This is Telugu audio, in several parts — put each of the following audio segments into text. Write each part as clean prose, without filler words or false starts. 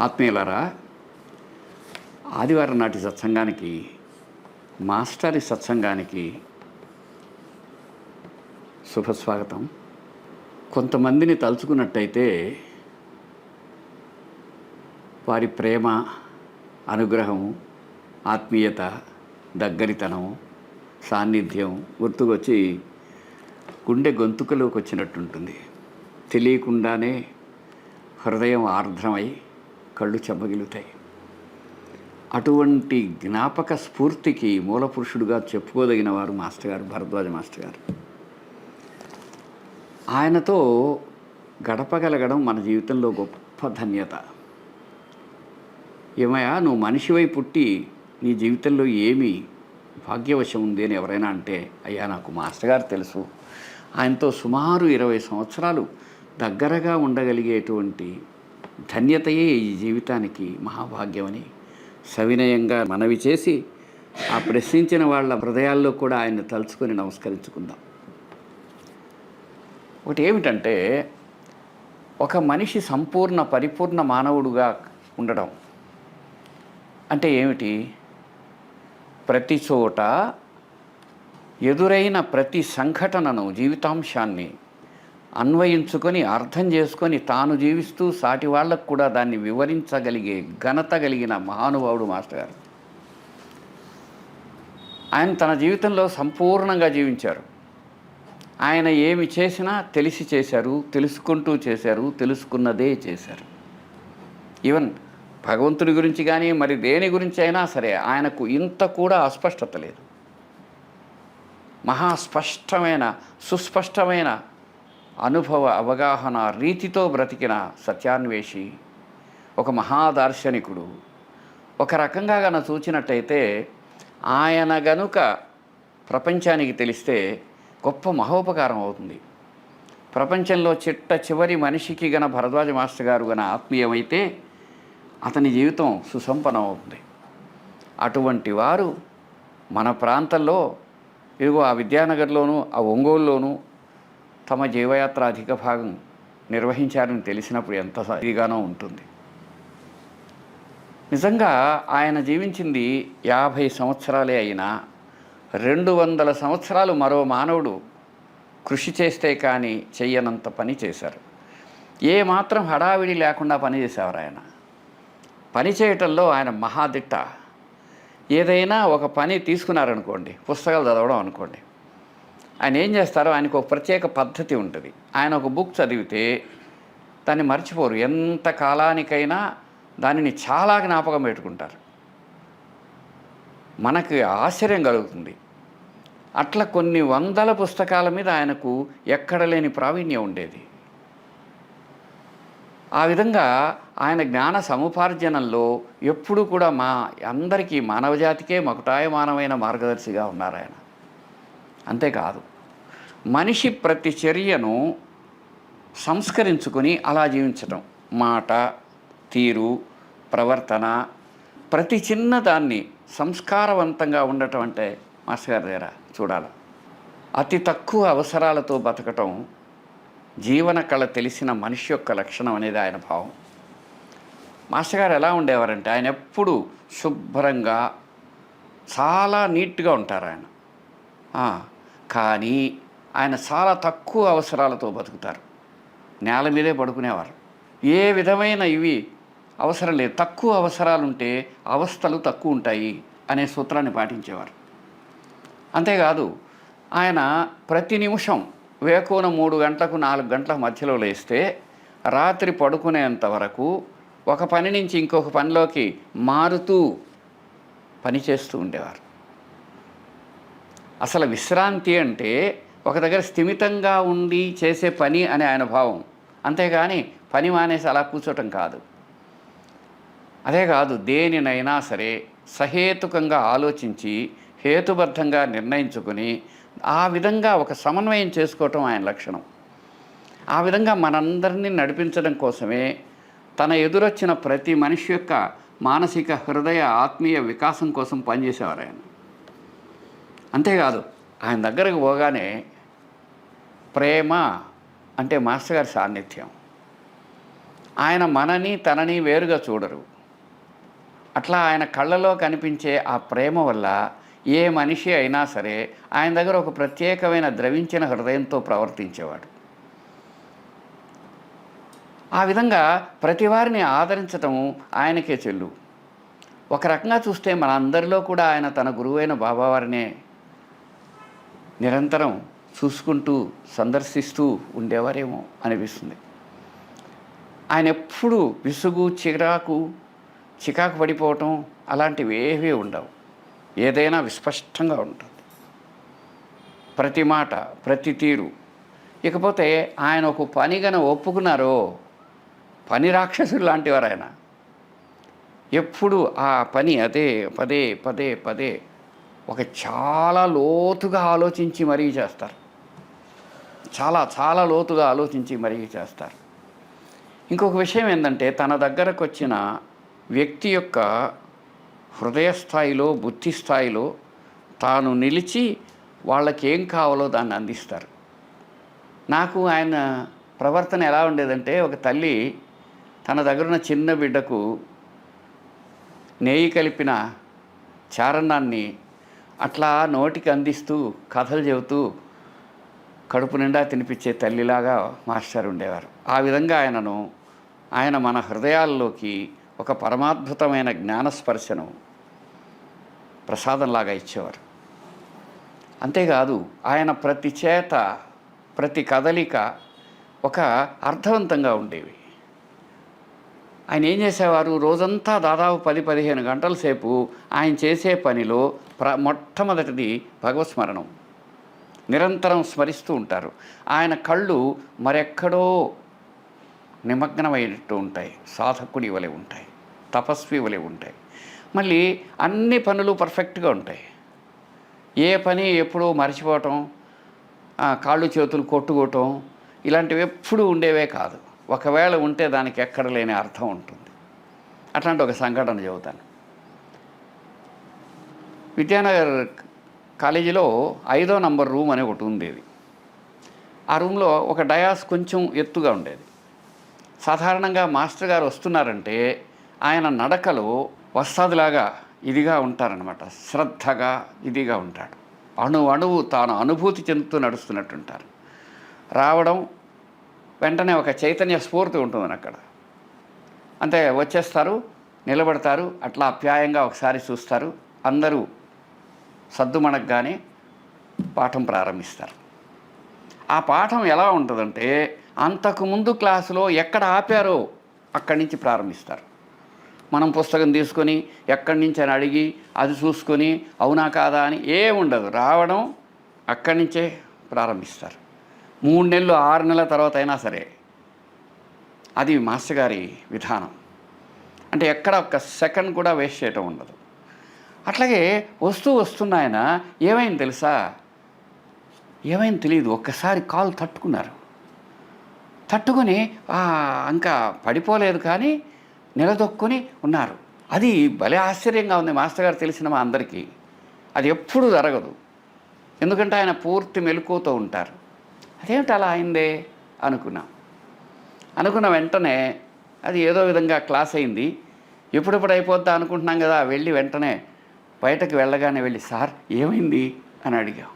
ఆత్మీయులారా, ఆదివారం నాటి సత్సంగానికి, మాస్టరి సత్సంగానికి శుభస్వాగతం. కొంతమందిని తలుచుకున్నట్టయితే వారి ప్రేమ, అనుగ్రహము, ఆత్మీయత, దగ్గరితనం, సాన్నిధ్యం గుర్తుకొచ్చి గుండె గొంతుకలోకి వచ్చినట్టుంటుంది. తెలియకుండానే హృదయం ఆర్ద్రమై కళ్ళు చెమ్మగిలుతాయి. అటువంటి జ్ఞాపక స్ఫూర్తికి మూలపురుషుడుగా చెప్పుకోదగిన వారు మాస్టర్ గారు, భరద్వాజ మాస్టర్ గారు. ఆయనతో గడపగలగడం మన జీవితంలో గొప్ప ధన్యత. ఏమయ్యా, నువ్వు మనిషివై పుట్టి నీ జీవితంలో ఏమి భాగ్యవశం ఉంది అని ఎవరైనా అంటే, అయ్యా నాకు మాస్టర్ గారు తెలుసు, ఆయనతో సుమారు 20 సంవత్సరాలు దగ్గరగా ఉండగలిగేటువంటి ధన్యతయే ఈ జీవితానికి మహాభాగ్యమని సవినయంగా మనవి చేసి, ఆ ప్రశ్నించిన వాళ్ళ హృదయాల్లో కూడా ఆయన్ని తలుచుకొని నమస్కరించుకుందాం. ఒకటి ఏమిటంటే, ఒక మనిషి సంపూర్ణ పరిపూర్ణ మానవుడుగా ఉండడం అంటే ఏమిటి? ప్రతి చోట ఎదురైన ప్రతి సంఘటనను, జీవితాంశాన్ని అన్వయించుకొని అర్థం చేసుకొని తాను జీవిస్తూ సాటి వాళ్ళకు కూడా దాన్ని వివరించగలిగే ఘనత కలిగిన మహానుభావుడు మాస్టర్ గారు. ఆయన తన జీవితంలో సంపూర్ణంగా జీవించారు. ఆయన ఏమి చేసినా తెలిసి చేశారు, తెలుసుకుంటూ చేశారు, తెలుసుకున్నదే చేశారు. ఈవెన్ భగవంతుడి గురించి కానీ మరి దేని గురించి అయినా సరే ఆయనకు ఇంత కూడా అస్పష్టత లేదు. మహాస్పష్టమైన, సుస్పష్టమైన అనుభవ అవగాహన రీతితో బ్రతికిన సత్యాన్వేషి, ఒక మహాదార్శనికుడు. ఒక రకంగా గన చూచినట్టయితే ఆయన గనుక ప్రపంచానికి తెలిస్తే గొప్ప మహోపకారం అవుతుంది. ప్రపంచంలో చిట్ట చివరి మనిషికి గన భరద్వాజ మాస్టర్ గారు గన ఆత్మీయమైతే అతని జీవితం సుసంపన్నం అవుతుంది. అటువంటి వారు మన ప్రాంతంలో, ఇదిగో ఆ విద్యానగర్లోనూ, ఆ ఒంగోలులోనూ తమ జీవయాత్ర అధిక భాగం నిర్వహించారని తెలిసినప్పుడు ఎంత ఇదిగానో ఉంటుంది. నిజంగా ఆయన జీవించింది 50 సంవత్సరాలే అయినా 200 సంవత్సరాలు మరో మానవుడు కృషి చేస్తే కానీ చెయ్యనంత పని చేశారు. ఏ మాత్రం హడావిడి లేకుండా పనిచేసేవారు ఆయన. పని చేయటంలో ఆయన మహాదిట్ట. ఏదైనా ఒక పని తీసుకున్నారనుకోండి, పుస్తకాలు చదవడం అనుకోండి, ఆయన ఏం చేస్తారో ఆయనకు ఒక ప్రత్యేక పద్ధతి ఉంటుంది. ఆయన ఒక బుక్ చదివితే దాన్ని మర్చిపోరు. ఎంత కాలానికైనా దానిని చాలా జ్ఞాపకం పెట్టుకుంటారు. మనకు ఆశ్చర్యం కలుగుతుంది. అట్లా కొన్ని వందల పుస్తకాల మీద ఆయనకు ఎక్కడ లేని ప్రావీణ్యం ఉండేది. ఆ విధంగా ఆయన జ్ఞాన సముపార్జనంలో ఎప్పుడూ కూడా అందరికీ, మానవజాతికే మకుటాయమానమైన మార్గదర్శిగా ఉన్నారు ఆయన. అంతేకాదు, మనిషి ప్రతి చర్యను సంస్కరించుకొని అలా జీవించటం, మాట, తీరు, ప్రవర్తన, ప్రతి చిన్నదాన్ని సంస్కారవంతంగా ఉండటం అంటే మాస్టర్ గారి దగ్గర చూడాలి. అతి తక్కువ అవసరాలతో బతకటం జీవన కళ తెలిసిన మనిషి యొక్క లక్షణం అనేది ఆయన భావం. మాస్టర్ గారు ఎలా ఉండేవారంటే, ఆయన ఎప్పుడు శుభ్రంగా చాలా నీట్గా ఉంటారు ఆయన. ఆ, కానీ ఆయన చాలా తక్కువ అవసరాలతో బతుకుతారు. నేల మీదే పడుకునేవారు. ఏ విధమైన ఇవి అవసరం లేదు. తక్కువ అవసరాలుంటే అవస్థలు తక్కువ ఉంటాయి అనే సూత్రాన్ని పాటించేవారు. అంతేకాదు, ఆయన ప్రతి నిమిషం వేకువన 3 గంటలకు 4 గంటల మధ్యలో లేస్తే రాత్రి పడుకునేంత వరకు ఒక పని నుంచి ఇంకొక పనిలోకి మారుతూ పని చేస్తూ ఉండేవారు. అసలు విశ్రాంతి అంటే ఒక దగ్గర స్థిమితంగా ఉండి చేసే పని అని ఆయన భావం. అంతేగాని పని మానేసి అలా కూర్చోటం కాదు. అదే కాదు, దేనినైనా సరే సహేతుకంగా ఆలోచించి హేతుబద్ధంగా నిర్ణయించుకొని ఆ విధంగా ఒక సమన్వయం చేసుకోవటం ఆయన లక్షణం. ఆ విధంగా మనందరినీ నడిపించడం కోసమే తన ఎదురొచ్చిన ప్రతి మనిషి యొక్క మానసిక, హృదయ, ఆత్మీయ వికాసం కోసం పనిచేసేవారు ఆయన. అంతేకాదు, ఆయన దగ్గరకు పోగానే ప్రేమ అంటే మాస్టర్ గారి సాన్నిధ్యం. ఆయన మనని తనని వేరుగా చూడరు. అట్లా ఆయన కళ్ళలో కనిపించే ఆ ప్రేమ వల్ల ఏ మనిషి అయినా సరే ఆయన దగ్గర ఒక ప్రత్యేకమైన ద్రవించిన హృదయంతో ప్రవర్తించేవాడు. ఆ విధంగా ప్రతి వారిని ఆదరించటం ఆయనకే చెల్లు. ఒక రకంగా చూస్తే మనందరిలో కూడా ఆయన తన గురువైన బాబావారినే నిరంతరం చూసుకుంటూ సందర్శిస్తూ ఉండేవారేమో అనిపిస్తుంది. ఆయన ఎప్పుడు విసుగు, చికాకు పడిపోవటం అలాంటివి ఏవీ ఉండవు. ఏదైనా విస్పష్టంగా ఉంటుంది, ప్రతి మాట, ప్రతి తీరు. ఇకపోతే ఆయన ఒక పని గన ఒప్పుకున్నారో పని రాక్షసులు లాంటివారు ఆయన. ఎప్పుడు ఆ పని అదే పదే పదే పదే ఒక చాలా లోతుగా ఆలోచించి మరీ చేస్తారు. చాలా లోతుగా ఆలోచించి మరీ చేస్తారు. ఇంకొక విషయం ఏంటంటే, తన దగ్గరకు వచ్చిన వ్యక్తి యొక్క హృదయ స్థాయిలో, బుద్ధి స్థాయిలో తాను నిలిచి వాళ్ళకి ఏం కావాలో దాన్ని అందిస్తారు. నాకు ఆయన ప్రవర్తన ఎలా ఉండేదంటే, ఒక తల్లి తన దగ్గరున్న చిన్న బిడ్డకు నెయ్యి కలిపిన చారణాన్ని అట్లా నోటికి అందిస్తూ కథలు చెబుతూ కడుపు నిండా తినిపించే తల్లిలాగా మాస్టర్ ఉండేవారు. ఆ విధంగా ఆయన మన హృదయాల్లోకి ఒక పరమాద్భుతమైన జ్ఞానస్పర్శను ప్రసాదంలాగా ఇచ్చేవారు. అంతేకాదు, ఆయన ప్రతి చేత, ప్రతి కదలిక ఒక అర్థవంతంగా ఉండేవి. ఆయన ఏం చేసేవారు, రోజంతా దాదాపు 10-15 గంటల సేపు ఆయన చేసే పనిలో మొట్టమొదటిది భగవత్స్మరణం. నిరంతరం స్మరిస్తూ ఉంటారు. ఆయన కళ్ళు మరెక్కడో నిమగ్నమైనట్టు ఉంటాయి, సాధకుడి వలె ఉంటాయి, తపస్వి వలె ఉంటాయి. మళ్ళీ అన్ని పనులు పర్ఫెక్ట్గా ఉంటాయి. ఏ పని ఎప్పుడూ మర్చిపోవటం, కాళ్ళు చేతులు కొట్టుకోవటం ఇలాంటివి ఎప్పుడూ ఉండేవే కాదు. ఒకవేళ ఉంటే దానికి ఎక్కడ లేని అర్థం ఉంటుంది. అట్లాంటి ఒక సంఘటన చెబుతాను. విద్యానగర్ కాలేజీలో 5వ నంబర్ రూమ్ అని ఒకటి ఉండేది. ఆ రూమ్లో ఒక డయాస్ కొంచెం ఎత్తుగా ఉండేది. సాధారణంగా మాస్టర్ గారు వస్తున్నారంటే ఆయన నడకలో వస్తాదులాగా ఇదిగా ఉంటారనమాట. శ్రద్ధగా ఇదిగా ఉంటాడు. అణువు తాను అనుభూతి చెందుతూ నడుస్తున్నట్టుంటారు. రావడం వెంటనే ఒక చైతన్య స్ఫూర్తి ఉంటుంది అక్కడ. అంతే, వచ్చేస్తారు, నిలబడతారు, అట్లా అప్యాయంగా ఒకసారి చూస్తారు. అందరూ సద్దుమణగ్గానే పాఠం ప్రారంభిస్తారు. ఆ పాఠం ఎలా ఉంటుందంటే, అంతకుముందు క్లాసులో ఎక్కడ ఆపారో అక్కడి నుంచి ప్రారంభిస్తారు. మనం పుస్తకం తీసుకొని ఎక్కడి నుంచి అని అడిగి అది చూసుకొని అవునా కాదా అని ఏముండదు. రావడం అక్కడి నుంచే ప్రారంభిస్తారు. 3 నెలలు 6 నెలల తర్వాత అయినా సరే అది మాస్టర్ గారి విధానం. అంటే ఎక్కడ ఒక్క సెకండ్ కూడా వేస్ట్ చేయటం ఉండదు. అట్లాగే వస్తున్న ఆయన ఏమైంది తెలుసా, ఏమైంది తెలియదు, ఒక్కసారి కాలు తట్టుకొని ఇంకా పడిపోలేదు కానీ నిలదొక్కుని ఉన్నారు. అది భలే ఆశ్చర్యంగా ఉంది. మాస్టర్ గారు తెలిసిన మా అందరికీ అది ఎప్పుడు జరగదు. ఎందుకంటే ఆయన పూర్తి మెలకువతో ఉంటారు. అదేమిటి అలా అయిందే అనుకున్న వెంటనే అది ఏదో విధంగా క్లాస్ అయింది. ఎప్పుడెప్పుడు అయిపోద్దా అనుకుంటున్నాం కదా, వెళ్ళి వెంటనే బయటకు వెళ్ళగానే వెళ్ళి, సార్ ఏమైంది అని అడిగాం.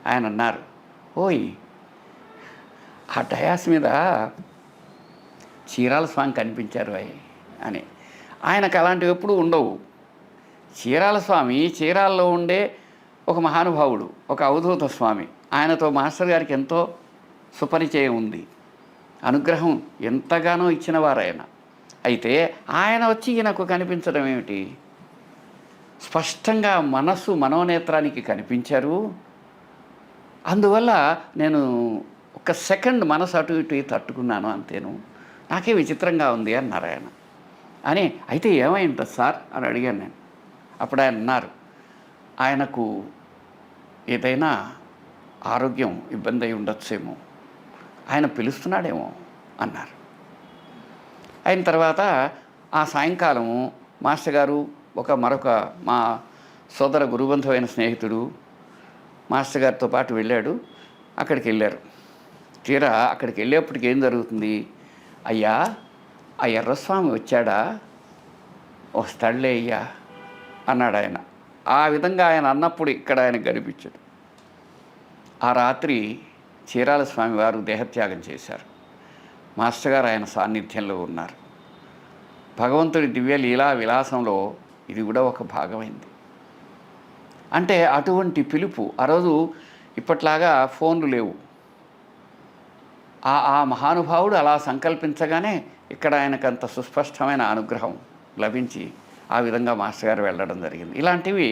ఆయన అన్నారు, ఓయ్ ఆ డయాస్ మీద చీరాల స్వామి కనిపించారు అని. ఆయనకు అలాంటివి ఎప్పుడూ ఉండవు. చీరాల స్వామి చీరాల్లో ఉండే ఒక మహానుభావుడు, ఒక అవధూత స్వామి. ఆయనతో మాస్టర్ గారికి ఎంతో సుపరిచయం ఉంది, అనుగ్రహం ఎంతగానో ఇచ్చినవారు ఆయన. అయితే ఆయన వచ్చి ఈయనకు కనిపించడం ఏమిటి? స్పష్టంగా మనోనేత్రానికి కనిపించారు. అందువల్ల నేను ఒక సెకండ్ మనసు అటు ఇటు తట్టుకున్నాను, అంతేను, నాకే విచిత్రంగా ఉంది అన్నారు ఆయన. అని అయితే ఏమైంది సార్ అని అడిగాను నేను. అప్పుడు ఆయన అన్నారు, ఆయనకు ఏదైనా ఆరోగ్యం ఇబ్బంది అయి ఉండొచ్చేమో, ఆయన పిలుస్తున్నాడేమో అన్నారు. అయిన తర్వాత ఆ సాయంకాలం మాస్టర్ గారు మరొక మా సోదర గురుబంధువైన స్నేహితుడు మాస్టర్ గారితో పాటు వెళ్ళాడు. అక్కడికి వెళ్ళారు. తీరా అక్కడికి వెళ్ళేప్పటికి ఏం జరుగుతుంది, అయ్యా ఆ ఎర్రస్వామి వచ్చాడా, వస్తాడులే అయ్యా అన్నాడు ఆయన. ఆ విధంగా ఆయన అన్నప్పుడు ఇక్కడ ఆయన కనిపించాడు. ఆ రాత్రి చీరాల స్వామి వారు దేహత్యాగం చేశారు. మాస్టర్ గారు ఆయన సాన్నిధ్యంలో ఉన్నారు. భగవంతుడి దివ్య లీలా విలాసంలో ఇది కూడా ఒక భాగమైంది. అంటే అటువంటి పిలుపు. ఆ రోజు ఇప్పట్లాగా ఫోన్లు లేవు. ఆ మహానుభావుడు అలా సంకల్పించగానే ఇక్కడ ఆయనకంత సుస్పష్టమైన అనుగ్రహం లభించి ఆ విధంగా మాస్టర్ గారు వెళ్ళడం జరిగింది. ఇలాంటివి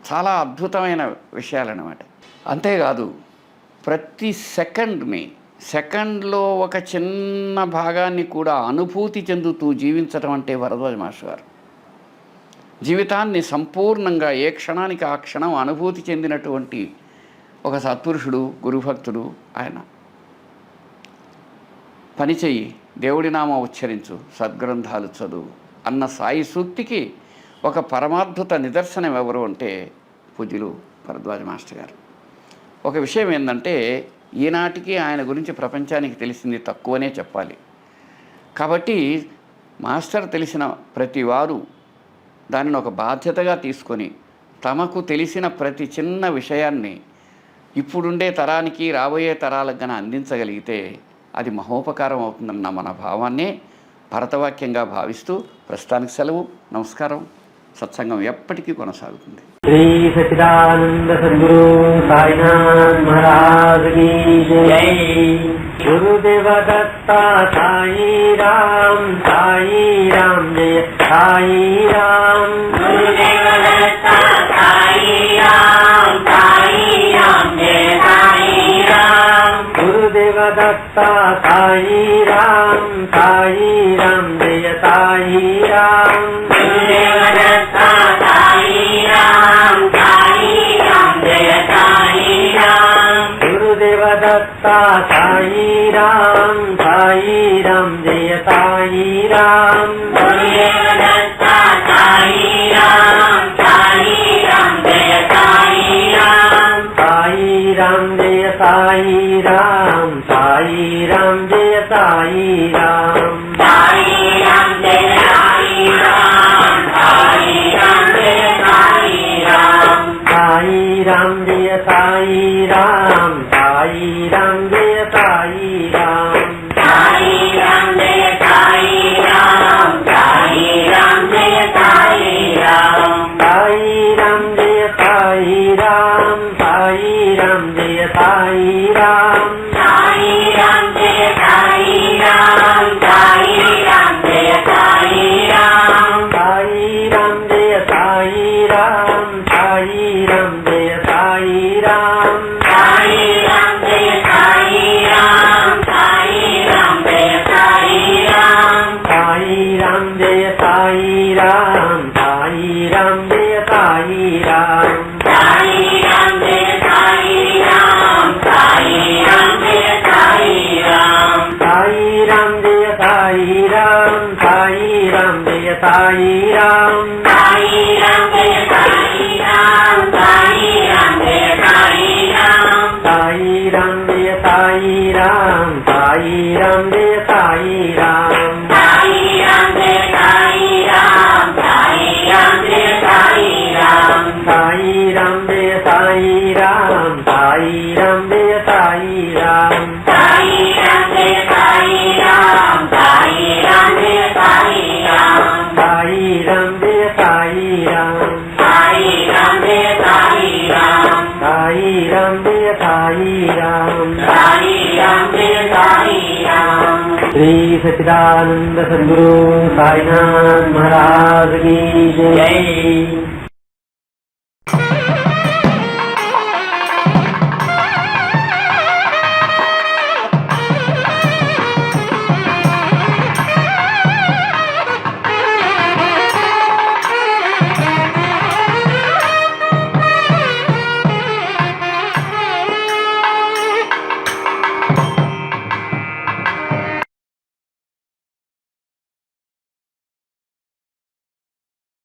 చాలా అద్భుతమైన విషయాలన్నమాట. అంతేకాదు, ప్రతి సెకండ్లో ఒక చిన్న భాగాన్ని కూడా అనుభూతి చెందుతూ జీవించడం అంటే భరద్వాజ మాస్టర్ గారు. జీవితాన్ని సంపూర్ణంగా ఏ క్షణానికి ఆ క్షణం అనుభూతి చెందినటువంటి ఒక సత్పురుషుడు, గురుభక్తుడు ఆయన. పని చెయ్యి, దేవుడి నామం ఉచ్చరించు, సద్గ్రంథాలు చదువు అన్న సాయి సూక్తికి ఒక పరమాద్భుత నిదర్శనం ఎవరు అంటే పూజ్యులు భరద్వాజ మాస్టర్ గారు. ఒక విషయం ఏంటంటే, ఈనాటికి ఆయన గురించి ప్రపంచానికి తెలిసింది తక్కువనే చెప్పాలి. కాబట్టి మాస్టర్ తెలిసిన ప్రతి వారు దానిని ఒక బాధ్యతగా తీసుకొని తమకు తెలిసిన ప్రతి చిన్న విషయాన్ని ఇప్పుడుండే తరానికి, రాబోయే తరాలకు గన అందించగలిగితే అది మహోపకారం అవుతుందన్న మన భావాన్నే భరతవాక్యంగా భావిస్తూ ప్రస్తుతానికి సెలవు. నమస్కారం. సత్సంగం ఎప్పటికీ కొనసాగుతుంది. శ్రీ సచ్చిదానంద సద్గురు సాయినాథ్ మహారాజ్ की जय। गुरुदेव दत्ता साई राम जय साई राम। गुरुदेव दत्ता साई राम जय साई राम। गुरुदेव दत्ता साई राम जय साई राम। गुरुदेव दत्ता साई राम जय साई राम। गुरुदेव दत्ता साई राम जय साई राम। गुरुदेव दत्ता साई राम जय साई राम। साई राम जय साई राम जय साई राम। साई राम जय साई राम जय साई राम। साई राम जय साई राम जय साई राम। साई राम जय साई राम जय साई राम। साई राम जय साई राम जय साई राम। साई राम जय साई राम जय साई राम। साई राम जय साई राम जय साई राम। साई राम जय साई राम जय साई राम। साई राम जय साई राम जय साई राम। साई राम जय साई राम जय साई राम। साई राम जय साई राम जय साई राम। साई राम जय साई राम जय साई राम। साई राम जय साई राम जय साई राम। साई राम जय साई राम जय साई राम। राम साई राम जय साई राम साई राम जय साई राम साई राम जय साई राम श्री सच्चिदानंद सद्गुरु साईनाथ महाराज की जय।